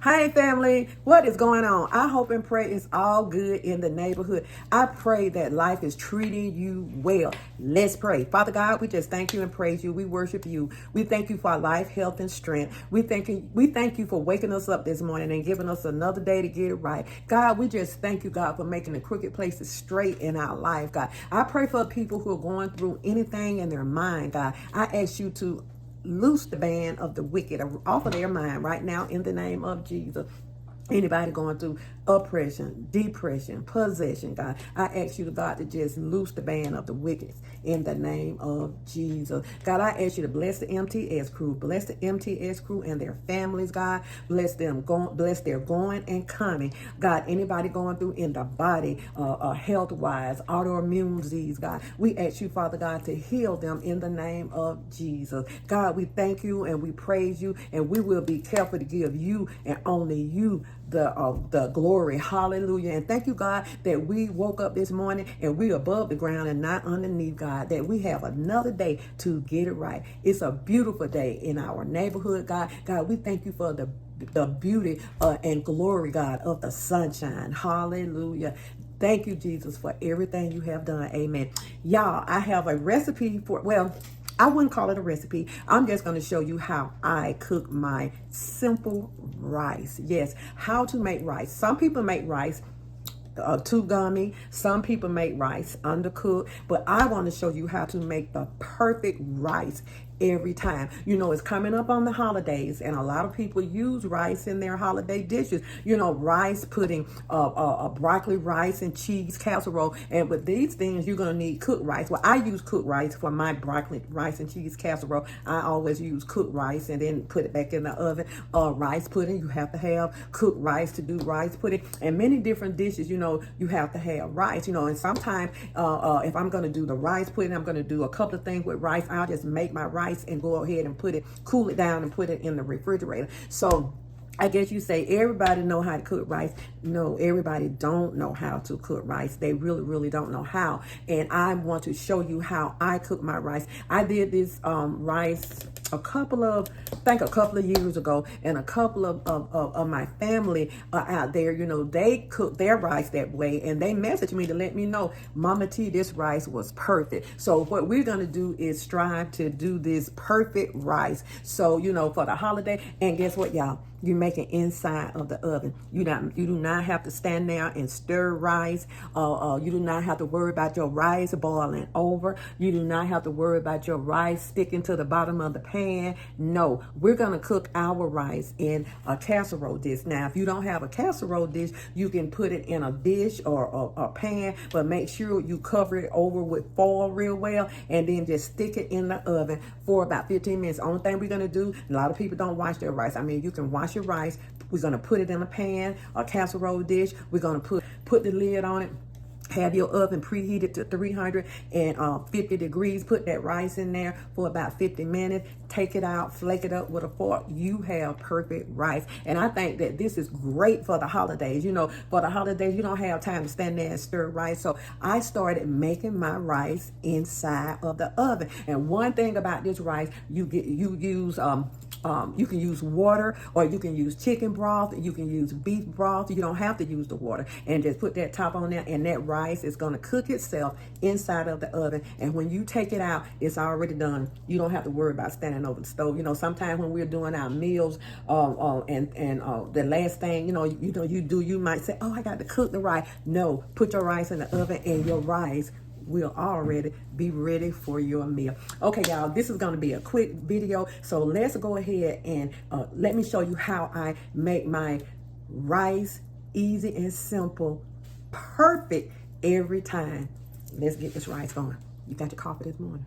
Hey family, what is going on? I hope and pray it's all good in the neighborhood. I pray that life is treating you well. Let's pray. Father God, we just thank you and praise you. We worship you. We thank you for our life, health, and strength. We thank you for waking us up this morning and giving us another day to get it right. God, we just thank you, God, for making the crooked places straight in our life, God. I pray for people who are going through anything in their mind, God. I ask you to loose the band of the wicked off of their mind right now in the name of Jesus. Anybody going through oppression, depression, possession, God, I ask you, God, to just loose the band of the wicked in the name of Jesus. God, I ask you to bless the MTS crew, bless the MTS crew and their families, God. Bless them, bless their going and coming. God, anybody going through in the body, health-wise, autoimmune disease, God, we ask you, Father God, to heal them in the name of Jesus. God, we thank you and we praise you, and we will be careful to give you and only you the glory. Hallelujah. And thank you, God, that we woke up this morning and we above the ground and not underneath, God, that we have another day to get it right. It's a beautiful day in our neighborhood, God. God, we thank you for the beauty and glory, God, of the sunshine. Hallelujah. Thank you, Jesus, for everything you have done. Amen. Y'all, I have a recipe for, well, I wouldn't call it a recipe. I'm just going to show you how I cook my simple rice. Yes, how to make rice. Some people make rice too gummy. Some people make rice undercooked, but I want to show you how to make the perfect rice every time. You know, it's coming up on the holidays, and a lot of people use rice in their holiday dishes. You know, rice pudding, broccoli rice and cheese casserole. And with these things, you're going to need cooked rice. Well, I use cooked rice for my broccoli rice and cheese casserole. I always use cooked rice and then put it back in the oven. Rice pudding, you have to have cooked rice to do rice pudding. And many different dishes, you know, you have to have rice, you know. And sometimes if I'm going to do the rice pudding, I'm going to do a couple of things with rice. I'll just make my rice and go ahead and cool it down and put it in the refrigerator. So I guess you say everybody know how to cook rice. No, everybody don't know how to cook rice. They really, really don't know how. And I want to show you how I cook my rice. I did this rice a couple of years ago, and a couple of my family out there, you know, they cook their rice that way, and they messaged me to let me know, Mama T, this rice was perfect. So what we're going to do is strive to do this perfect rice. So, you know, for the holiday, and guess what, y'all? You make it inside of the oven. You do not have to stand there and stir rice. You do not have to worry about your rice boiling over. You do not have to worry about your rice sticking to the bottom of the pan. No, we're going to cook our rice in a casserole dish. Now, if you don't have a casserole dish, you can put it in a dish or a pan, but make sure you cover it over with foil real well, and then just stick it in the oven for about 15 minutes. Only thing we're going to do, a lot of people don't wash their rice. I mean, you can wash your rice. We're going to put it in a pan, a casserole dish. We're going to put the lid on it. Have your oven preheated to 350 degrees. Put that rice in there for about 50 minutes. Take it out, flake it up with a fork. You have perfect rice. And I think that this is great for the holidays. You know, for the holidays, you don't have time to stand there and stir rice. So I started making my rice inside of the oven. And one thing about this rice, you can use water, or you can use chicken broth, you can use beef broth. You don't have to use the water, and just put that top on there, and that rice is going to cook itself inside of the oven. And when you take it out, it's already done. You don't have to worry about standing over the stove. You know, sometimes when we're doing our meals, the last thing, you might say, oh, I got to cook the rice. No, put your rice in the oven, and your rice will already be ready for your meal. Okay, y'all, this is going to be a quick video, so let's go ahead and let me show you how I make my rice easy and simple, perfect every time. Let's get this rice going. You got your coffee this morning?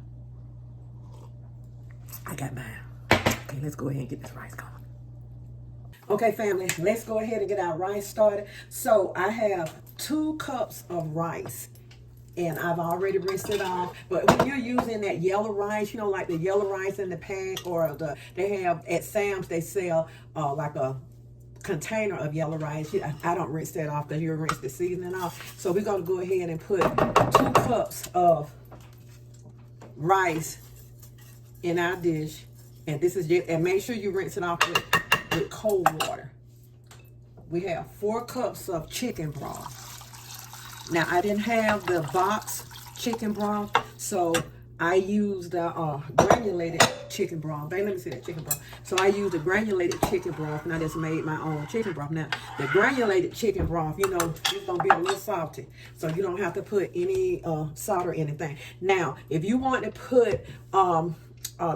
I got mine. Okay, let's go ahead and get this rice going. Okay, family, let's go ahead and get our rice started. So I have 2 cups of rice, and I've already rinsed it off. But when you're using that yellow rice, you know, like the yellow rice in the pack, or they have at Sam's, they sell like a container of yellow rice. I don't rinse that off because you rinse the seasoning off. So we're going to go ahead and put 2 cups of rice in our dish. And this is just, and make sure you rinse it off with cold water. we have 4 cups of chicken broth. Now, I didn't have the box chicken broth, so I used the granulated chicken broth. Let me see that chicken broth. So I used the granulated chicken broth, and I just made my own chicken broth. Now, the granulated chicken broth, you know, it's going to be a little salty, so you don't have to put any salt or anything. Now, if you want to put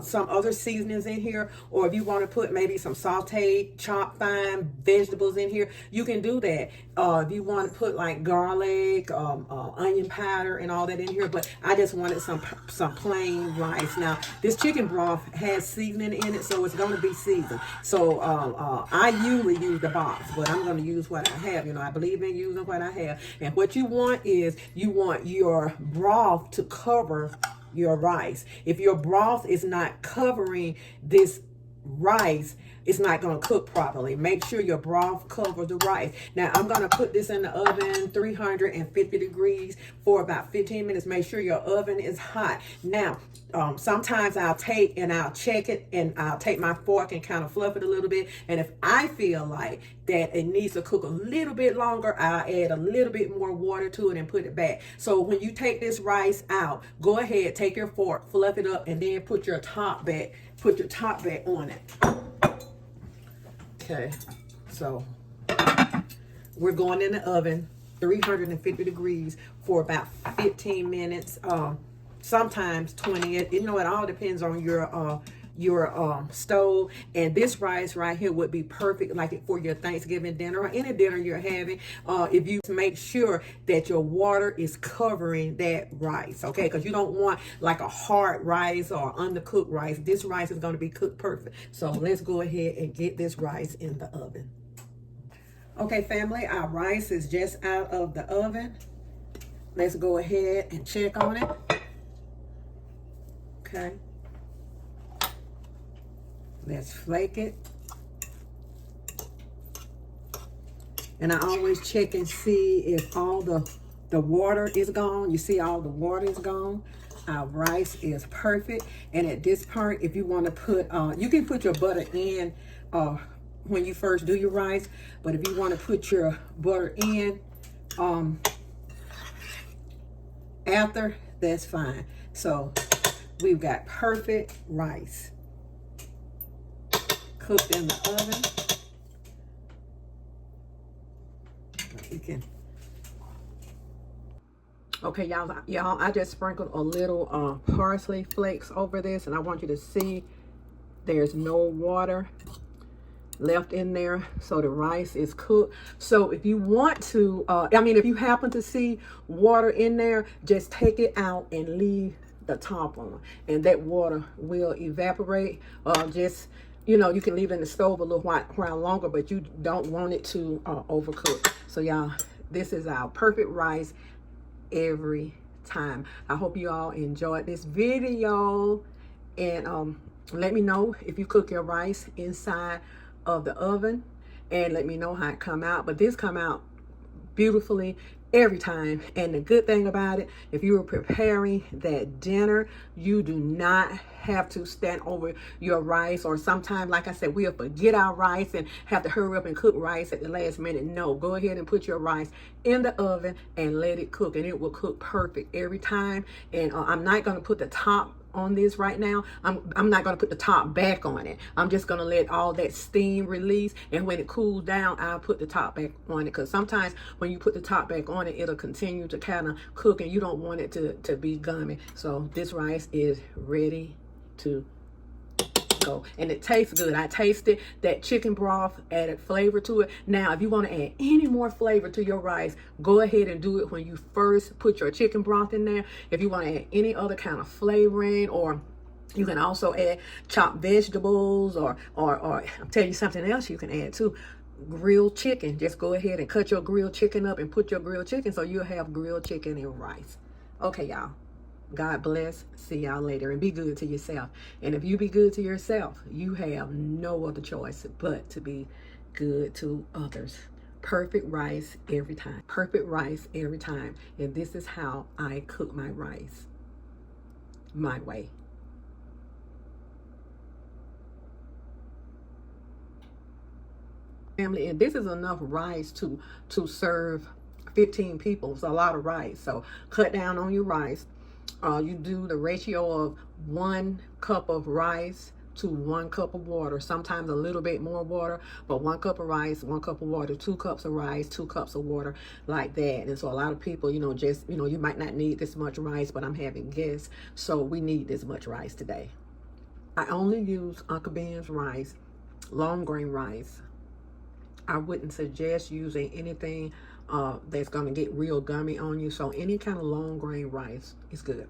some other seasonings in here, or if you want to put maybe some sauteed, chopped fine vegetables in here, you can do that. If you want to put like garlic, onion powder and all that in here, but I just wanted some plain rice. Now, this chicken broth has seasoning in it, so it's going to be seasoned. So I usually use the box, but I'm going to use what I have. You know, I believe in using what I have. And what you want is, you want your broth to cover your rice. If your broth is not covering this rice, it's not going to cook properly. Make sure your broth covers the rice. Now, I'm going to put this in the oven, 350 degrees for about 15 minutes. Make sure your oven is hot. Now, sometimes I'll check it, and I'll take my fork and kind of fluff it a little bit. And if I feel like that it needs to cook a little bit longer, I'll add a little bit more water to it and put it back. So when you take this rice out, go ahead, take your fork, fluff it up, and then put your top back on it. Okay, so we're going in the oven, 350 degrees for about 15 minutes, sometimes 20. You know, it all depends on your stove. And this rice right here would be perfect like for your Thanksgiving dinner or any dinner you're having, if you make sure that your water is covering that rice, okay? Because you don't want like a hard rice or undercooked rice. This rice is going to be cooked perfect. So let's go ahead and get this rice in the oven. Okay, family, our rice is just out of the oven. Let's go ahead and check on it. Okay. Let's flake it. And I always check and see if all the water is gone. You see all the water is gone. Our rice is perfect. And at this part, if you want to put, you can put your butter in when you first do your rice. But if you want to put your butter in after, that's fine. So we've got perfect rice cooked in the oven. You can. Okay, y'all, I just sprinkled a little parsley flakes over this, and I want you to see there's no water left in there, so the rice is cooked. So if you want to, if you happen to see water in there, just take it out and leave the top on, and that water will evaporate. You know, you can leave it in the stove a little while longer, but you don't want it to overcook. So y'all, this is our perfect rice every time. I hope you all enjoyed this video, and let me know if you cook your rice inside of the oven, and let me know how it come out. But this come out beautifully every time. And the good thing about it, if you were preparing that dinner, you do not have to stand over your rice, or sometimes, like I said, we'll forget our rice and have to hurry up and cook rice at the last minute. No, go ahead and put your rice in the oven and let it cook, and it will cook perfect every time. And I'm not going to put the top on this right now. I'm not going to put the top back on it. I'm just going to let all that steam release, and when it cools down, I'll put the top back on it, because sometimes when you put the top back on it, it'll continue to kind of cook, and you don't want it to be gummy. So this rice is ready to go, and it tastes good. I tasted that chicken broth, added flavor to it. Now, if you want to add any more flavor to your rice, go ahead and do it when you first put your chicken broth in there. If you want to add any other kind of flavoring, or you can also add chopped vegetables, or I'll tell you something else you can add too. Grilled chicken. Just go ahead and cut your grilled chicken up and put your grilled chicken, so you'll have grilled chicken and rice. Okay, y'all. God bless. See y'all later, and be good to yourself. And if you be good to yourself, you have no other choice but to be good to others. Perfect rice every time. Perfect rice every time. And this is how I cook my rice. My way. family, and this is enough rice to serve 15 people. It's a lot of rice, so cut down on your rice. You do the ratio of 1 cup of rice to 1 cup of water, sometimes a little bit more water, but 1 cup of rice, 1 cup of water, 2 cups of rice, 2 cups of water, like that. And so a lot of people, just, you might not need this much rice, but I'm having guests, so we need this much rice today. I only use Uncle Ben's rice, long grain rice. I wouldn't suggest using anything that's going to get real gummy on you. So any kind of long grain rice is good.